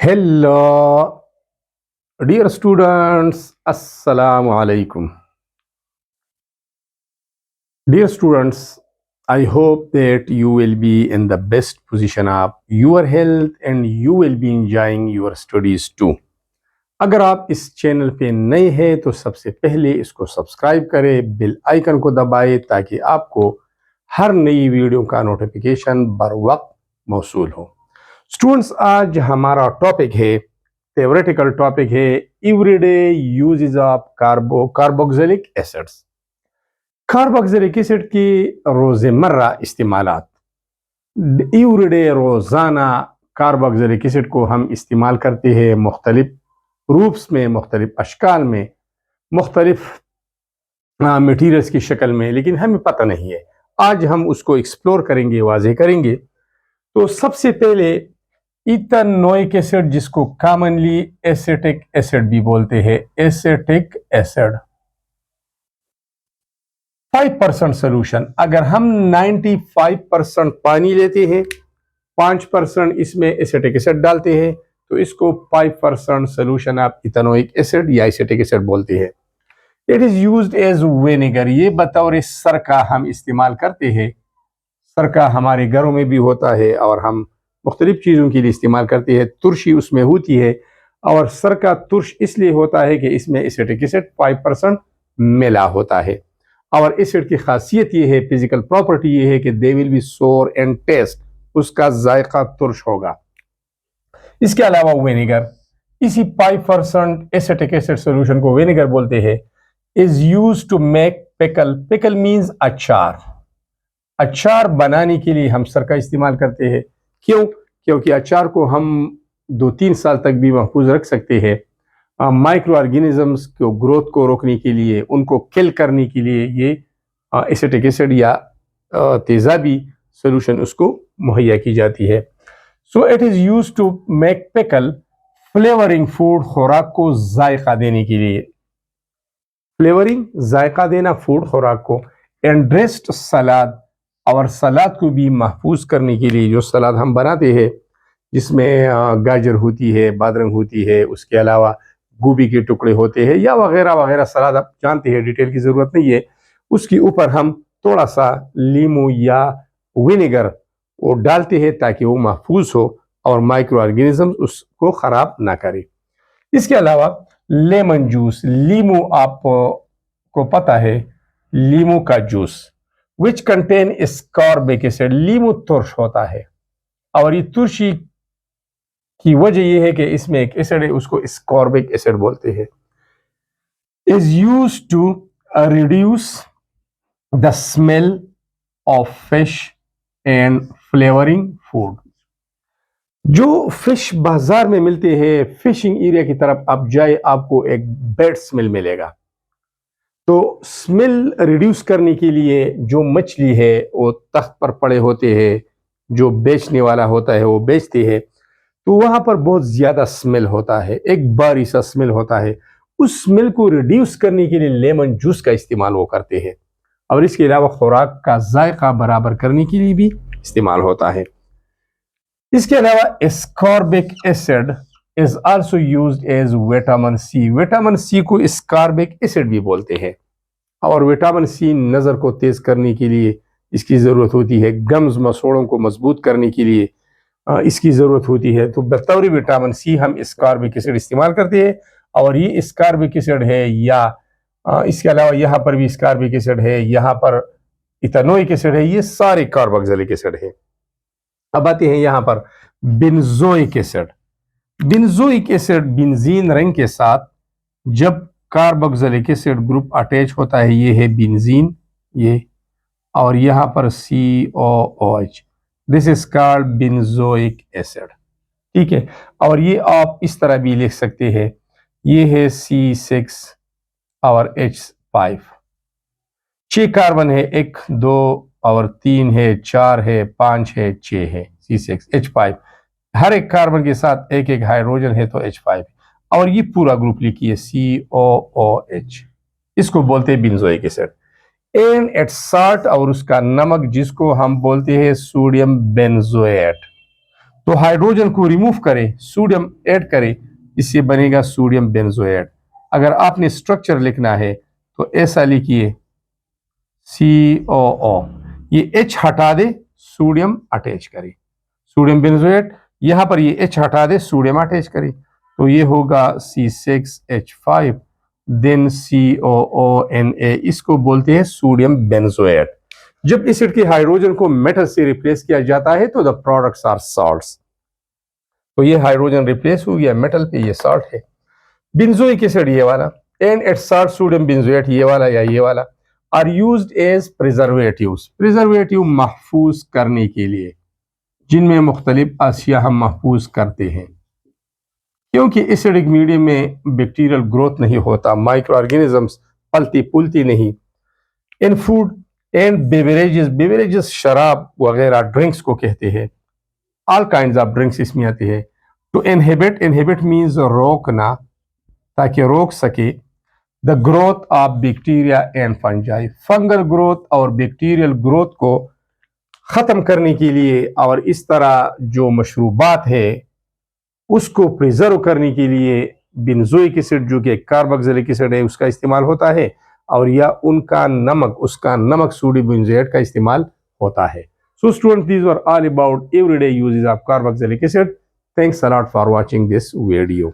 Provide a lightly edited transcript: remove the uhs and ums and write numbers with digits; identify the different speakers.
Speaker 1: Hello, dear students. Assalamu alaikum. Dear students, I hope that you will be in the best position of your health and you will be enjoying your studies too. अगर आप इस channel पे नए हैं तो सबसे पहले इसको सब्सक्राइब करें, बेल आइकन को दबाएं ताकि आपको हर नई वीडियो का नोटिफिकेशन बर वक्त मौसूल हो। स्टूडेंट्स, आज हमारा टॉपिक है, थ्योरेटिकल टॉपिक है, everyday uses of carboxylic acids. Carboxylic acid की रोज़मर्रा इस्तेमालात। एवरीडे रोज़ाना कार्बोक्सिलिक एसिड को हम इस्तेमाल करते हैं मुख्तलिफ रूप्स में, मुख्तलिफ अशकाल में, मुख्तलिफ मटीरियल्स की शक्ल में, लेकिन हमें पता नहीं है। आज हम उसको एक्सप्लोर करेंगे, वाज़े करेंगे। तो सबसे पहले इथेनोइक एसिड, जिसको कॉमनली एसिटिक एसिड भी बोलते हैं, एसिटिक एसिड 5% सोल्यूशन। अगर हम 95% पानी लेते हैं, 5% इसमें एसिटिक एसिड डालते हैं, तो इसको 5% सोल्यूशन ऑफ इथेनोइक एसिड या एसिटिक एसिड बोलते हैं। It is used as vinegar. ये बतौर सरका हम इस्तेमाल करते हैं। सरका हमारे घरों में भी होता है और हम मुख्तलिफ चीज़ों के लिए इस्तेमाल करते हैं। तुरशी उसमें होती है और सरका तुर्श इसलिए होता है कि इसमें एसिटिक एसिड 5% मिला होता है। और एसिड की खासियत ये है, फिजिकल प्रॉपर्टी ये है कि they will be sour and taste, उसका जायका तुर्श होगा। इसके अलावा विनेगर, इसी 5% एसिटिक एसिड सोल्यूशन को विनेगर बोलते हैं, is use to make pickle. Pickle means अचार। अचार बनाने के लिए हम सरका इस्तेमाल करते हैं। क्यों? क्योंकि अचार को हम 2-3 साल तक भी महफूज रख सकते हैं। माइक्रो ऑर्गेनिजम्स को ग्रोथ को रोकने के लिए, उनको किल करने के लिए ये एसिटिक एसिड या तेजाबी सोल्यूशन उसको मुहैया की जाती है। So it is use to make pickle, flavouring food, खुराक को जायका देने के लिए। फ्लेवरिंग, जायका देना फूड खुराक को। एंड ड्रेस्ड सलाद, और सलाद को भी महफूज करने के लिए जो सलाद हम बनाते हैं, जिसमें गाजर होती है, बादरंग होती है, उसके अलावा गोभी के टुकड़े होते हैं या वगैरह वगैरह सलाद आप जानते हैं, डिटेल की ज़रूरत नहीं है। उसके ऊपर हम थोड़ा सा लीमू या विनेगर वो डालते हैं ताकि वो महफूज हो और माइक्रो ऑर्गेनिजम्स उसको ख़राब ना करे। इसके अलावा लेमन जूस, लीमू आपको पता है, लीमू का juice which contain ascorbic acid. लीमू तुर्श होता है और ये तुर्शी की वजह यह है कि इसमें एक एसिड है, उसको स्कॉर्बिक एसिड बोलते हैं। Is use to reduce the smell of fish and flavouring food. जो फिश बाजार में मिलते हैं, फिशिंग एरिया की तरफ आप जाए, आपको एक बैड स्मेल मिलेगा। तो स्मेल रिड्यूस करने के लिए जो मछली है वो तख्त पर पड़े होते हैं, जो बेचने वाला होता है वो बेचते हैं, तो वहां पर बहुत ज्यादा स्मेल होता है, एक बारी सा स्मेल होता है। उस स्मेल को रिड्यूस करने के लिए लेमन जूस का इस्तेमाल वो करते हैं। और इसके अलावा खुराक का जायका बराबर करने के लिए भी इस्तेमाल होता है। इसके अलावा ascorbic acid is also used as vitamin C. Vitamin C को एस्कॉर्बिक एसिड भी बोलते हैं। और विटामिन सी नज़र को तेज करने के लिए इसकी ज़रूरत होती है। गम्स, मसोड़ों को मजबूत करने के लिए इसकी ज़रूरत होती है। तो बतौर विटामिन सी हम एस्कॉर्बिक एसिड इस्तेमाल करते हैं। और ये एस्कॉर्बिक एसिड है, या इसके अलावा यहाँ पर भी एस्कॉर्बिक एसिड है, यहाँ पर इथेनोइक एसिड है, ये सारे कार्बोक्सिलिक एसिड है। अब आते हैं यहाँ पर benzoic acid. Benzoic acid benzene रंग के साथ जब कार्बोक्सिलिक एसिड ग्रुप अटैच होता है, ये है बेंजीन, ये, और यहाँ पर COOH, this is called benzoic acid. ठीक है। और ये आप इस तरह भी लिख सकते हैं, ये है C6 और H5। 6 कार्बन है, 1 2 और 3 है, 4 है, 5 है, 6 है, C6 H5। हर एक कार्बन के साथ एक एक हाइड्रोजन है, तो H5। और ये पूरा ग्रुप लिखिए COOH, इसको बोलते हैं benzoic acid. And at salt, और उसका नमक जिसको हम बोलते हैं सोडियम बेंजोएट। तो हाइड्रोजन को रिमूव करें, सोडियम ऐड करें, इससे बनेगा सोडियम बेंजोएट। अगर आपने स्ट्रक्चर लिखना है तो ऐसा लिखिए COO, ये H हटा दे, सोडियम अटैच करें, सोडियम बेंजोएट। यहां पर ये H हटा दे, सोडियम अटैच करें, तो ये होगा C6H5 देन COONA, इसको बोलते हैं सोडियम बेंजोएट। जब एसिड के हाइड्रोजन को मेटल से रिप्लेस किया जाता है तो द प्रोडक्ट्स आर सॉल्ट्स। तो ये हाइड्रोजन रिप्लेस हो गया मेटल पे, ये सॉल्ट है। बेंजोइक एसिड ये वाला and its salt sodium benzoate ये वाला या ये वाला are used as preservatives, preservative महफूज करने के लिए, जिनमें मुख्तलिफ अशिया हम महफूज करते हैं। क्योंकि एसिडिक मीडियम में बैक्टीरियल ग्रोथ नहीं होता, माइक्रो ऑर्गेनिजम्स पलती पुलती नहीं। इन फूड एंड बेवरेजेस, बेवरेजेस शराब वगैरह ड्रिंक्स को कहते हैं, ऑल काइंड्स ऑफ ड्रिंक्स इसमें आते हैं। टू इनहिबिट, इनहिबिट मीन्स रोकना, ताकि रोक सके the growth of bacteria and fungi, fungal growth और बैक्टीरियल ग्रोथ को ख़त्म करने के लिए, और इस तरह जो मशरूबात है उसको प्रिजर्व करने के लिए बेंजोइक एसिड जो कि कार्बोक्सिलिक एसिड है उसका इस्तेमाल होता है, और या उनका नमक, उसका नमक सोडियम बेंजोएट का इस्तेमाल होता है। So students, these were all about everyday uses of carboxylic acid. Thanks a lot for watching this video.